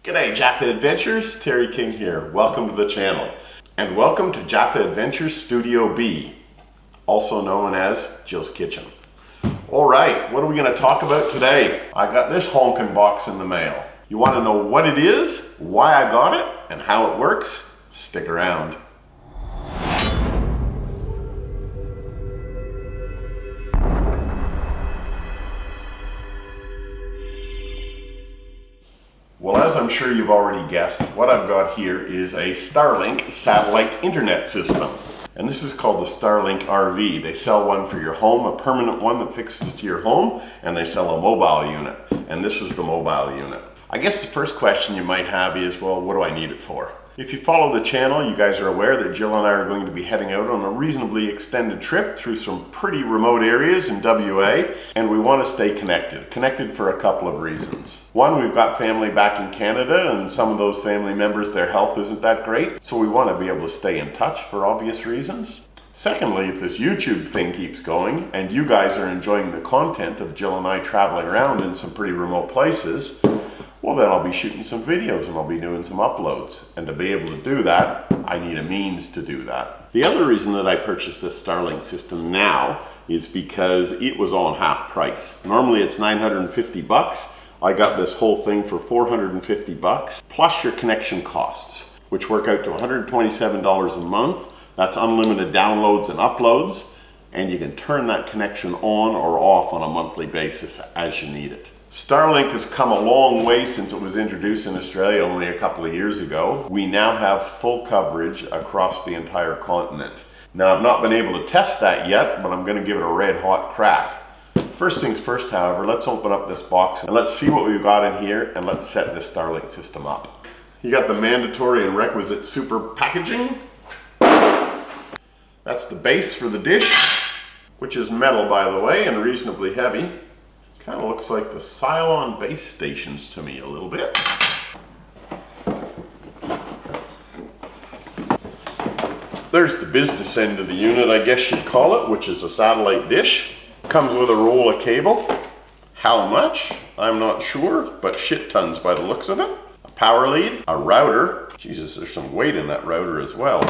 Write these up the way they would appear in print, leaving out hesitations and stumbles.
G'day Jafffa Adventures, Terry King here. Welcome to the channel. And welcome to Jafffa Adventures Studio B, also known as Jill's Kitchen. Alright, what are we going to talk about today? I got this honkin' box in the mail. You want to know what it is, why I got it, and how it works? Stick around. Well, as I'm sure you've already guessed, what I've got here is a Starlink satellite internet system. And this is called the Starlink RV. They sell one for your home, a permanent one that fixes to your home, and they sell a mobile unit. And this is the mobile unit. I guess the first question you might have is, well, what do I need it for? If you follow the channel, you guys are aware that Jill and I are going to be heading out on a reasonably extended trip through some pretty remote areas in WA, and we want to stay connected. Connected for a couple of reasons. One, we've got family back in Canada, and some of those family members, their health isn't that great, so we want to be able to stay in touch for obvious reasons. Secondly, if this YouTube thing keeps going, and you guys are enjoying the content of Jill and I traveling around in some pretty remote places, well, then I'll be shooting some videos and I'll be doing some uploads. And to be able to do that, I need a means to do that. The other reason that I purchased this Starlink system now is because it was on half price. Normally it's 950 bucks. I got this whole thing for 450 bucks, plus your connection costs, which work out to $127 a month. That's unlimited downloads and uploads, and you can turn that connection on or off on a monthly basis as you need it. Starlink has come a long way since it was introduced in Australia only a couple of years ago. We now have full coverage across the entire continent. Now, I've not been able to test that yet, but I'm going to give it a red hot crack. First things first, however, let's open up this box and let's see what we've got in here, and let's set this Starlink system up. You got the mandatory and requisite super packaging. That's the base for the dish, which is metal, by the way, and reasonably heavy. Kind of looks like the Cylon base stations to me a little bit. There's the business end of the unit, I guess you'd call it, which is a satellite dish. Comes with a roll of cable. How much? I'm not sure, but shit tons by the looks of it. A power lead, a router. Jesus, there's some weight in that router as well.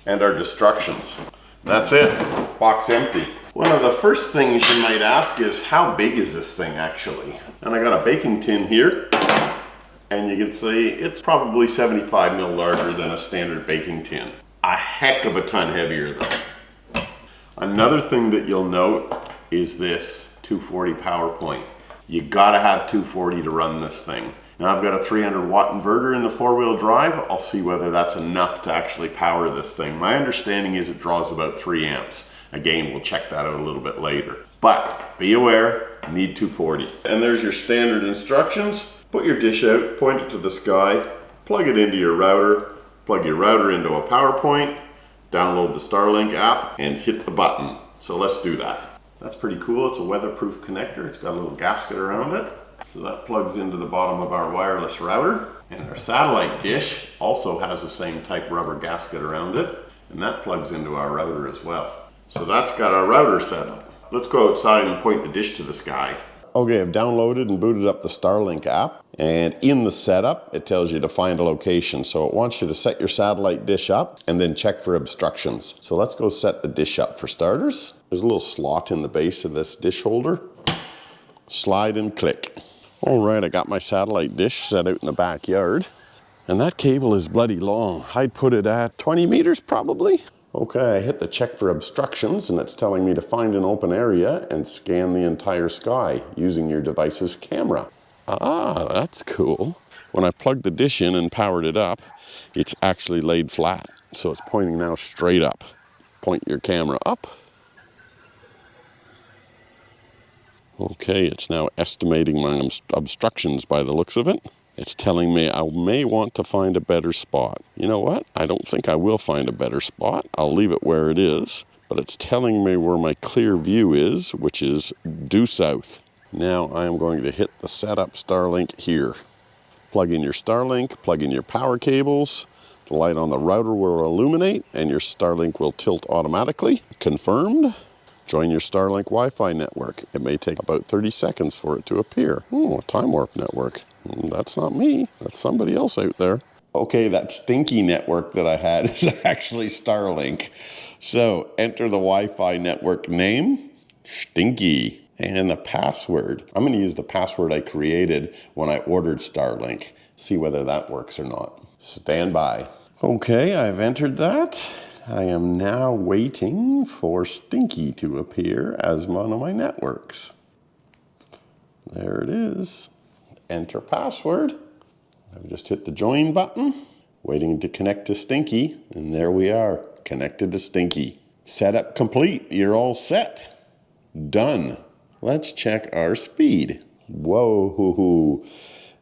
And our instructions. That's it. Box empty. One of the first things you might ask is, how big is this thing actually? And I got a baking tin here, and you can see it's probably 75 mil larger than a standard baking tin. A heck of a ton heavier though. Another thing that you'll note is this 240 power point. You gotta have 240 to run this thing. Now I've got a 300 watt inverter in the four-wheel drive. I'll see whether that's enough to actually power this thing. My understanding is it draws about 3 amps. Again, we'll check that out a little bit later. But be aware, need 240. And there's your standard instructions. Put your dish out, point it to the sky, plug it into your router, plug your router into a power point, download the Starlink app, and hit the button. So let's do that. That's pretty cool. It's a weatherproof connector. It's got a little gasket around it. So that plugs into the bottom of our wireless router. And our satellite dish also has the same type rubber gasket around it. And that plugs into our router as well. So that's got our router set up. Let's go outside and point the dish to the sky. Okay, I've downloaded and booted up the Starlink app. And in the setup, it tells you to find a location. So it wants you to set your satellite dish up and then check for obstructions. So let's go set the dish up for starters. There's a little slot in the base of this dish holder. Slide and click. All right, I got my satellite dish set out in the backyard. And that cable is bloody long. I'd put it at 20 meters probably. Okay, I hit the check for obstructions, and it's telling me to find an open area and scan the entire sky using your device's camera. Ah, that's cool. When I plugged the dish in and powered it up, it's actually laid flat. So it's pointing now straight up. Point your camera up. Okay, it's now estimating my obstructions by the looks of it. It's telling me I may want to find a better spot. You know what? I don't think I will find a better spot. I'll leave it where it is, but it's telling me where my clear view is, which is due south. Now I am going to hit the setup Starlink here. Plug in your Starlink, plug in your power cables. The light on the router will illuminate and your Starlink will tilt automatically. Confirmed. Join your Starlink Wi-Fi network. It may take about 30 seconds for it to appear. Oh, a time warp network. That's not me. That's somebody else out there. Okay, that stinky network that I had is actually Starlink. So enter the Wi-Fi network name, Stinky, and the password. I'm going to use the password I created when I ordered Starlink. See whether that works or not. Stand by. Okay, I've entered that. I am now waiting for Stinky to appear as one of my networks. There it is. Enter password. I've just hit the join button, waiting to connect to Stinky, and there we are, connected to Stinky. Setup complete. You're all set. Done. Let's check our speed. Whoa.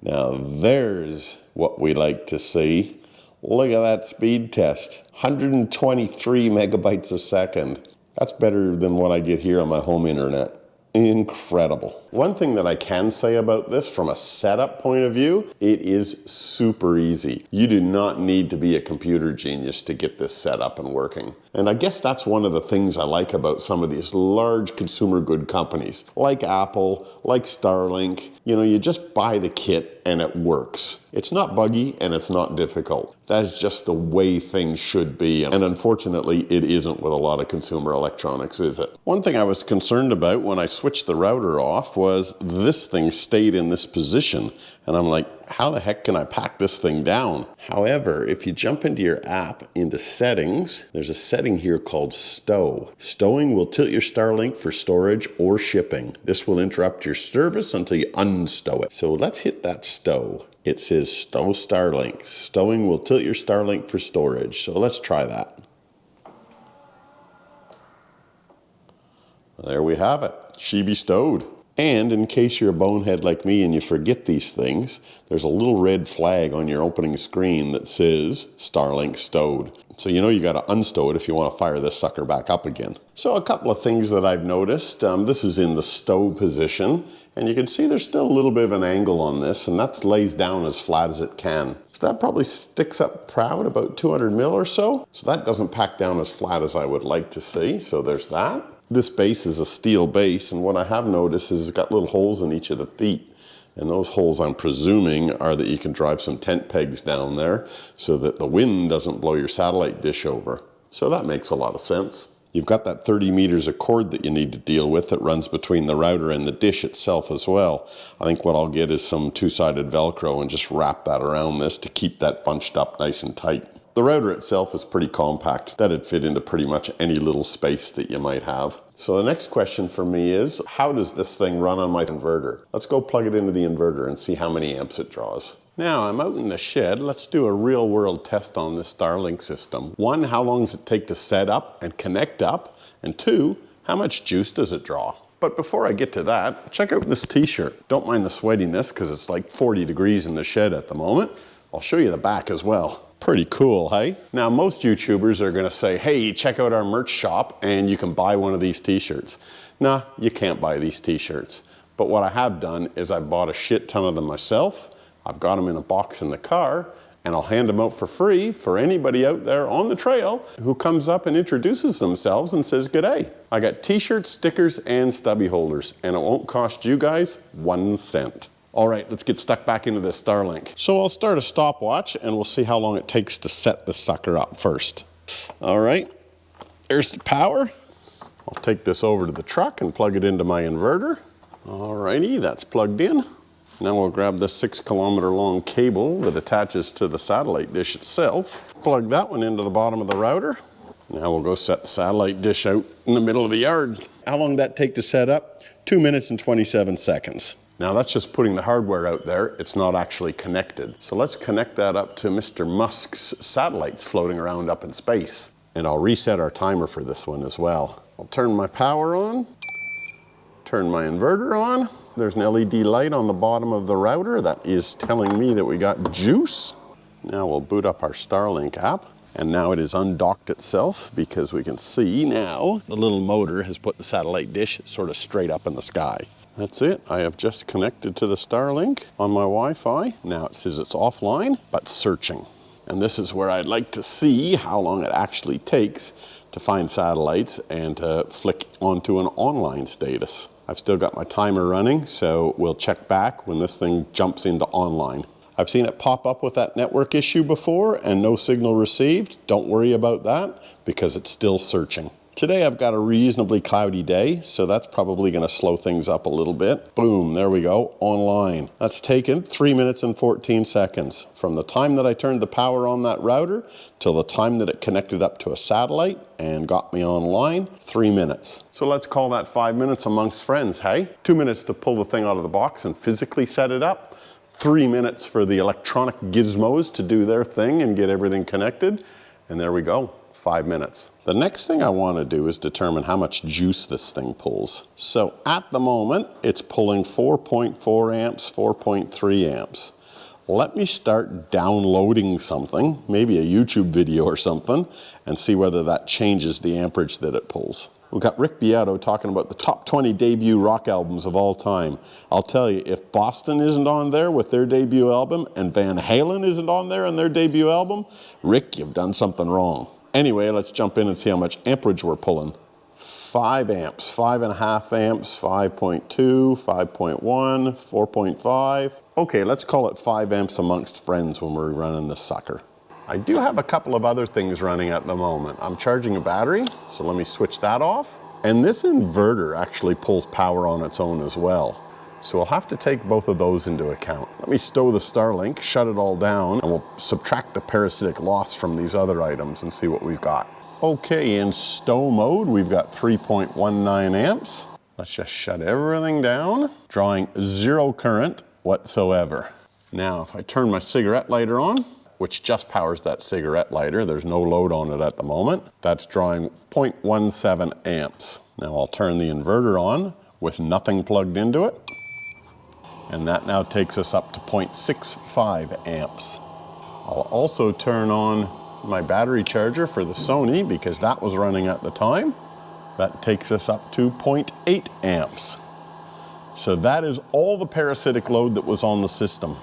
Now there's what we like to see. Look at that speed test. 123 megabytes a second. That's better than what I get here on my home internet. Incredible. One thing that I can say about this from a setup point of view, it is super easy. You do not need to be a computer genius to get this set up and working. And I guess that's one of the things I like about some of these large consumer good companies, like Apple, like Starlink. You know, you just buy the kit and it works. It's not buggy and it's not difficult. That's just the way things should be. And unfortunately, it isn't with a lot of consumer electronics, is it? One thing I was concerned about when I switched the router off was this thing stayed in this position. And I'm like, how the heck can I pack this thing down? However, if you jump into your app, into settings, there's a setting here called stow. Stowing will tilt your Starlink for storage or shipping. This will interrupt your service until you unstow it. So let's hit that stow. It says stow Starlink. Stowing will tilt your Starlink for storage. So let's try that. There we have it. She be stowed. And in case you're a bonehead like me and you forget these things, there's a little red flag on your opening screen that says Starlink stowed. So you know you got to unstow it if you want to fire this sucker back up again. So a couple of things that I've noticed. This is in the stow position, and you can see there's still a little bit of an angle on this, and that lays down as flat as it can. So that probably sticks up proud about 200 mil or so. So that doesn't pack down as flat as I would like to see. So there's that. This base is a steel base, and what I have noticed is it's got little holes in each of the feet. And those holes, I'm presuming, are that you can drive some tent pegs down there so that the wind doesn't blow your satellite dish over. So that makes a lot of sense. You've got that 30 meters of cord that you need to deal with that runs between the router and the dish itself as well. I think what I'll get is some two-sided Velcro and just wrap that around this to keep that bunched up nice and tight. The router itself is pretty compact. That'd fit into pretty much any little space that you might have. So the next question for me is, how does this thing run on my inverter? Let's go plug it into the inverter and see how many amps it draws. Now I'm out in the shed. Let's do a real world test on this Starlink system. One, how long does it take to set up and connect up? And two, how much juice does it draw? But before I get to that, check out this t-shirt. Don't mind the sweatiness because it's like 40 degrees in the shed at the moment. I'll show you the back as well. Pretty cool, hey? Now, most YouTubers are gonna say, hey, check out our merch shop and you can buy one of these t-shirts. Nah, you can't buy these t-shirts. But what I have done is I bought a shit ton of them myself. I've got them in a box in the car, and I'll hand them out for free for anybody out there on the trail who comes up and introduces themselves and says, g'day. I got t-shirts, stickers, and stubby holders, and it won't cost you guys 1 cent. All right, let's get stuck back into this Starlink. So I'll start a stopwatch and we'll see how long it takes to set the sucker up first. All right, there's the power. I'll take this over to the truck and plug it into my inverter. All righty, that's plugged in. Now we'll grab this 6 kilometer long cable that attaches to the satellite dish itself. Plug that one into the bottom of the router. Now we'll go set the satellite dish out in the middle of the yard. How long did that take to set up? 2 minutes and 27 seconds. Now that's just putting the hardware out there. It's not actually connected. So let's connect that up to Mr. Musk's satellites floating around up in space. And I'll reset our timer for this one as well. I'll turn my power on, turn my inverter on. There's an LED light on the bottom of the router that is telling me that we got juice. Now we'll boot up our Starlink app. And now it is undocked itself because we can see now the little motor has put the satellite dish sort of straight up in the sky. That's it. I have just connected to the Starlink on my Wi-Fi. Now it says it's offline, but searching. And this is where I'd like to see how long it actually takes to find satellites and to flick onto an online status. I've still got my timer running, so we'll check back when this thing jumps into online. I've seen it pop up with that network issue before and no signal received. Don't worry about that because it's still searching. Today I've got a reasonably cloudy day, so that's probably going to slow things up a little bit. Boom, there we go, online. That's taken 3 minutes and 14 seconds. From the time that I turned the power on that router till the time that it connected up to a satellite and got me online, 3 minutes. So let's call that 5 minutes amongst friends, hey? 2 minutes to pull the thing out of the box and physically set it up. 3 minutes for the electronic gizmos to do their thing and get everything connected. And there we go. 5 minutes. The next thing I want to do is determine how much juice this thing pulls. So at the moment, it's pulling 4.4 amps, 4.3 amps. Let me start downloading something, maybe a YouTube video or something, and see whether that changes the amperage that it pulls. We've got Rick Beato talking about the top 20 debut rock albums of all time. I'll tell you, if Boston isn't on there with their debut album and Van Halen isn't on there on their debut album, Rick, you've done something wrong. Anyway, let's jump in and see how much amperage we're pulling. 5 amps, 5.5 amps, 5.2, 5.1, 4.5. Okay, let's call it 5 amps amongst friends when we're running this sucker. I do have a couple of other things running at the moment. I'm charging a battery, so let me switch that off. And this inverter actually pulls power on its own as well. So we'll have to take both of those into account. Let me stow the Starlink, shut it all down, and we'll subtract the parasitic loss from these other items and see what we've got. Okay, in stow mode, we've got 3.19 amps. Let's just shut everything down, drawing 0 current whatsoever. Now, if I turn my cigarette lighter on, which just powers that cigarette lighter, there's no load on it at the moment, that's drawing 0.17 amps. Now I'll turn the inverter on with nothing plugged into it. And that now takes us up to 0.65 amps. I'll also turn on my battery charger for the Sony because that was running at the time. That takes us up to 0.8 amps. So that is all the parasitic load that was on the system.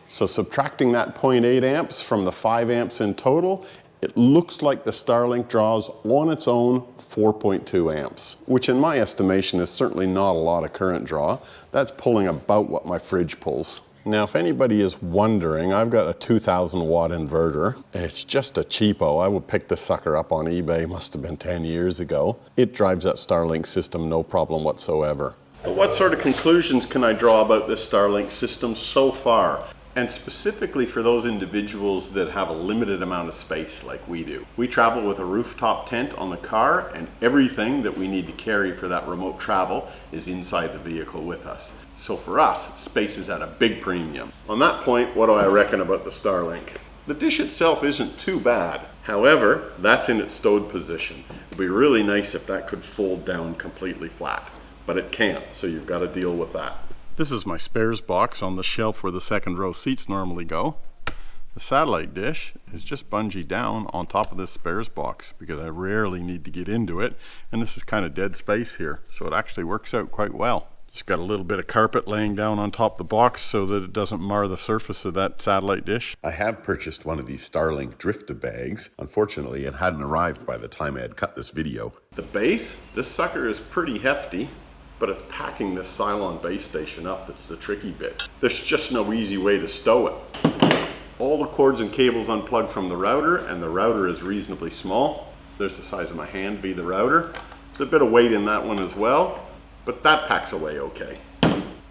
So subtracting that 0.8 amps from the 5 amps in total, it looks like the Starlink draws on its own 4.2 amps, which in my estimation is certainly not a lot of current draw. That's pulling about what my fridge pulls. Now, if anybody is wondering, I've got a 2000 watt inverter. It's just a cheapo. I would pick this sucker up on eBay, must have been 10 years ago. It drives that Starlink system no problem whatsoever. But what sort of conclusions can I draw about this Starlink system so far? And specifically for those individuals that have a limited amount of space like we do. We travel with a rooftop tent on the car, and everything that we need to carry for that remote travel is inside the vehicle with us. So for us, space is at a big premium. On that point, what do I reckon about the Starlink? The dish itself isn't too bad. However, that's in its stowed position. It'd be really nice if that could fold down completely flat, but it can't, so you've got to deal with that. This is my spares box on the shelf where the second row seats normally go. The satellite dish is just bungee down on top of this spares box because I rarely need to get into it, and this is kind of dead space here, so it actually works out quite well. Just got a little bit of carpet laying down on top of the box so that it doesn't mar the surface of that satellite dish. I have purchased one of these Starlink drifter bags. Unfortunately, it hadn't arrived by the time I had cut this video. The base, this sucker is pretty hefty, but it's packing this Cylon base station up that's the tricky bit. There's just no easy way to stow it. All the cords and cables unplugged from the router, and the router is reasonably small. There's the size of my hand via the router. There's a bit of weight in that one as well, but that packs away okay.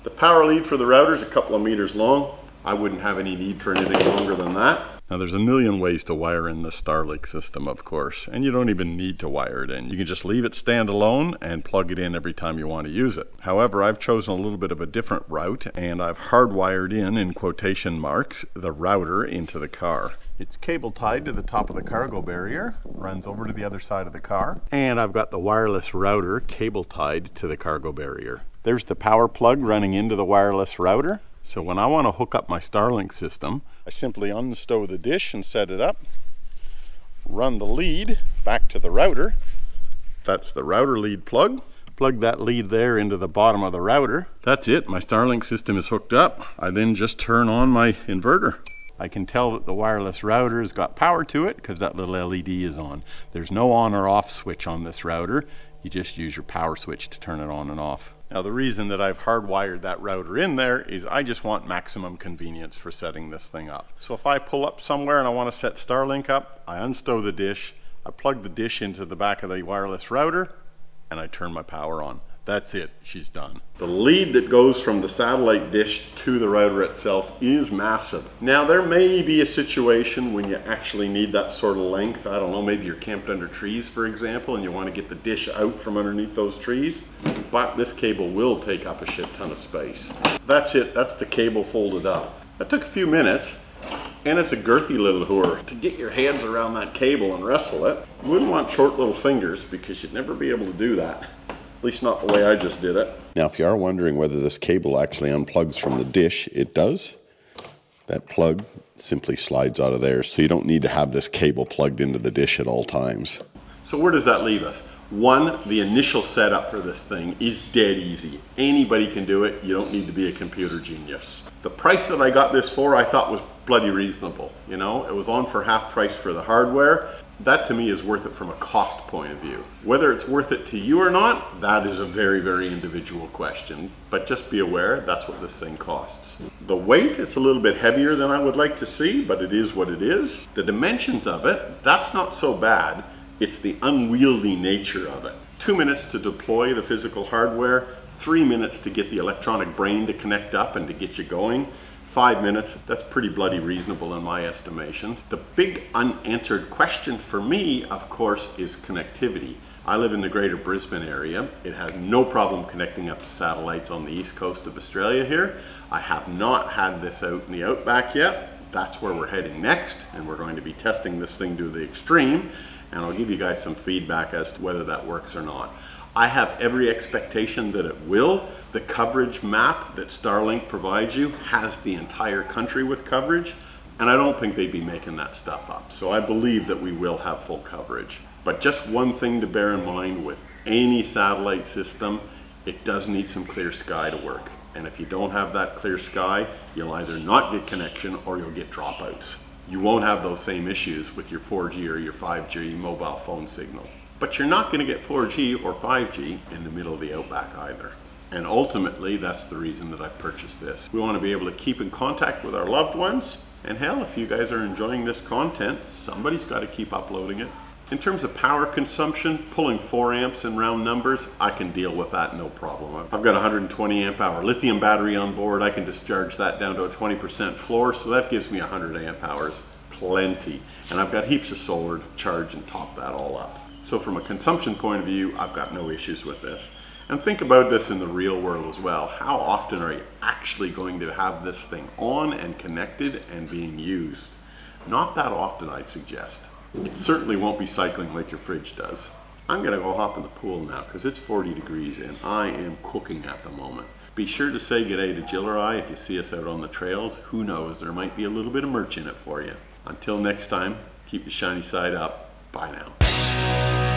The power lead for the router is a couple of meters long. I wouldn't have any need for anything longer than that. Now there's a million ways to wire in the Starlink system, of course, and you don't even need to wire it in. You can just leave it stand alone and plug it in every time you want to use it. However, I've chosen a little bit of a different route, and I've hardwired in quotation marks, the router into the car. It's cable tied to the top of the cargo barrier, runs over to the other side of the car, and I've got the wireless router cable tied to the cargo barrier. There's the power plug running into the wireless router. So when I want to hook up my Starlink system, I simply unstow the dish and set it up, run the lead back to the router. That's the router lead plug. Plug that lead there into the bottom of the router. That's it, my Starlink system is hooked up. I then just turn on my inverter. I can tell that the wireless router has got power to it because that little LED is on. There's no on or off switch on this router. You just use your power switch to turn it on and off. Now the reason that I've hardwired that router in there is I just want maximum convenience for setting this thing up. So if I pull up somewhere and I want to set Starlink up, I unstow the dish, I plug the dish into the back of the wireless router, and I turn my power on. That's it, she's done. The lead that goes from the satellite dish to the router itself is massive. Now there may be a situation when you actually need that sort of length. I don't know, maybe you're camped under trees, for example, and you want to get the dish out from underneath those trees. But this cable will take up a shit ton of space. That's it, that's the cable folded up. That took a few minutes, and it's a girthy little whore. To get your hands around that cable and wrestle it, you wouldn't want short little fingers because you'd never be able to do that. At least not the way I just did it. Now, if you are wondering whether this cable actually unplugs from the dish, it does. That plug simply slides out of there, so you don't need to have this cable plugged into the dish at all times. So where does that leave us? One, the initial setup for this thing is dead easy. Anybody can do it. You don't need to be a computer genius. The price that I got this for, I thought was bloody reasonable. You know, it was on for half price for the hardware. That to me is worth it from a cost point of view. Whether it's worth it to you or not, that is a very, very individual question. But just be aware, that's what this thing costs. The weight, it's a little bit heavier than I would like to see, but it is what it is. The dimensions of it, that's not so bad. It's the unwieldy nature of it. 2 minutes to deploy the physical hardware, 3 minutes to get the electronic brain to connect up and to get you going. 5 minutes, that's pretty bloody reasonable in my estimations. The big unanswered question for me, of course, is connectivity. I live in the greater Brisbane area. It has no problem connecting up to satellites on the east coast of Australia here. I have not had this out in the outback yet. That's where we're heading next, and we're going to be testing this thing to the extreme, and I'll give you guys some feedback as to whether that works or not. I have every expectation that it will. The coverage map that Starlink provides you has the entire country with coverage, and I don't think they'd be making that stuff up. So I believe that we will have full coverage. But just one thing to bear in mind with any satellite system, it does need some clear sky to work. And if you don't have that clear sky, you'll either not get connection or you'll get dropouts. You won't have those same issues with your 4G or your 5G mobile phone signal. But you're not going to get 4G or 5G in the middle of the outback either. And ultimately, that's the reason that I purchased this. We want to be able to keep in contact with our loved ones. And hell, if you guys are enjoying this content, somebody's got to keep uploading it. In terms of power consumption, pulling 4 amps in round numbers, I can deal with that no problem. I've got a 120 amp hour lithium battery on board. I can discharge that down to a 20% floor, so that gives me 100 amp hours. Plenty. And I've got heaps of solar to charge and top that all up. So from a consumption point of view, I've got no issues with this. And think about this in the real world as well. How often are you actually going to have this thing on and connected and being used? Not that often, I'd suggest. It certainly won't be cycling like your fridge does. I'm gonna go hop in the pool now because it's 40 degrees and I am cooking at the moment. Be sure to say g'day to Jill or I if you see us out on the trails. Who knows, there might be a little bit of merch in it for you. Until next time, keep the shiny side up. Bye now.